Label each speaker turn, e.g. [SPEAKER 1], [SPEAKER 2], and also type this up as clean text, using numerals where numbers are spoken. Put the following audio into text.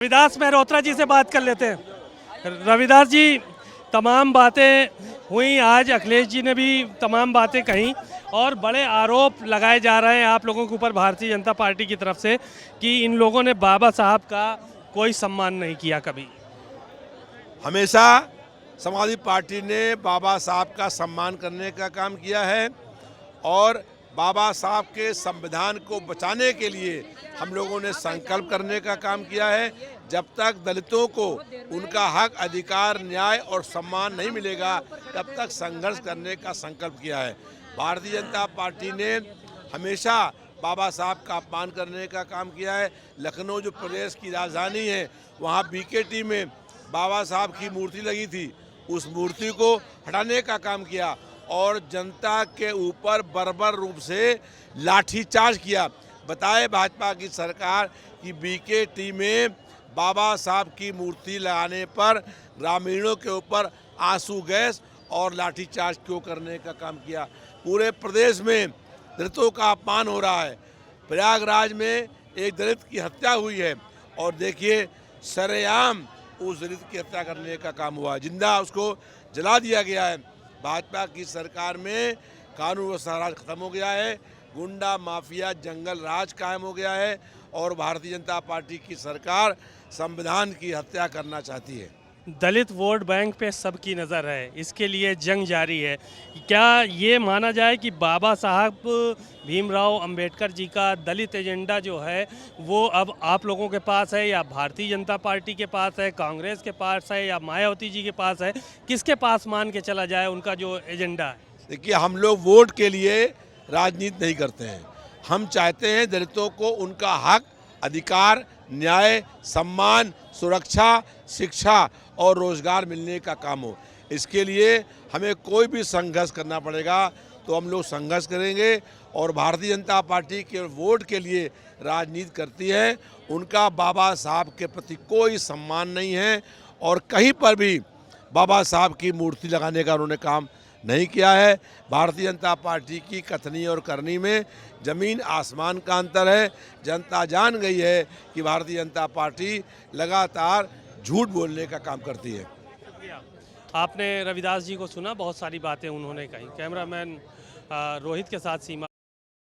[SPEAKER 1] रविदास मेहरोत्रा जी से बात कर लेते हैं। रविदास जी, तमाम बातें हुई, आज अखिलेश जी ने भी तमाम बातें कही और बड़े आरोप लगाए जा रहे हैं आप लोगों के ऊपर भारतीय जनता पार्टी की तरफ से कि इन लोगों ने बाबा साहब का कोई सम्मान नहीं किया कभी।
[SPEAKER 2] हमेशा समाजवादी पार्टी ने बाबा साहब का सम्मान करने का काम किया है और बाबा साहब के संविधान को बचाने के लिए हम लोगों ने संकल्प करने का काम किया है। जब तक दलितों को उनका हक, अधिकार, न्याय और सम्मान नहीं मिलेगा तब तक संघर्ष करने का संकल्प किया है। भारतीय जनता पार्टी ने हमेशा बाबा साहब का अपमान करने का काम किया है। लखनऊ जो प्रदेश की राजधानी है, वहाँ बीकेटी में बाबा साहब की मूर्ति लगी थी, उस मूर्ति को हटाने का काम किया और जनता के ऊपर बर्बर रूप से लाठीचार्ज किया। बताए भाजपा की सरकार कि बीकेटी में बाबा साहब की मूर्ति लगाने पर ग्रामीणों के ऊपर आंसू गैस और लाठीचार्ज क्यों करने का काम किया। पूरे प्रदेश में दलितों का अपमान हो रहा है। प्रयागराज में एक दलित की हत्या हुई है और देखिए सरेआम उस दलित की हत्या करने का काम हुआ, जिंदा उसको जला दिया गया है। भाजपा की सरकार में कानून व्यवस्था राज खत्म हो गया है, गुंडा माफिया जंगल राज कायम हो गया है और भारतीय जनता पार्टी की सरकार संविधान की हत्या करना चाहती है।
[SPEAKER 1] दलित वोट बैंक पे सबकी नज़र है, इसके लिए जंग जारी है। क्या ये माना जाए कि बाबा साहब भीमराव अंबेडकर जी का दलित एजेंडा जो है वो अब आप लोगों के पास है, या भारतीय जनता पार्टी के पास है, कांग्रेस के पास है, या मायावती जी के पास है? किसके पास मान के चला जाए उनका जो एजेंडा है?
[SPEAKER 2] देखिए, हम लोग वोट के लिए राजनीति नहीं करते हैं। हम चाहते हैं दलितों को उनका हक, अधिकार, न्याय, सम्मान, सुरक्षा, शिक्षा और रोजगार मिलने का काम हो। इसके लिए हमें कोई भी संघर्ष करना पड़ेगा तो हम लोग संघर्ष करेंगे और भारतीय जनता पार्टी के वोट के लिए राजनीति करती है। उनका बाबा साहब के प्रति कोई सम्मान नहीं है और कहीं पर भी बाबा साहब की मूर्ति लगाने का उन्होंने काम नहीं किया है। भारतीय जनता पार्टी की कथनी और करनी में जमीन आसमान का अंतर है। जनता जान गई है कि भारतीय जनता पार्टी लगातार झूठ बोलने का काम करती है।
[SPEAKER 1] आपने रविदास जी को सुना, बहुत सारी बातें उन्होंने कही। कैमरामैन रोहित के साथ सीमा।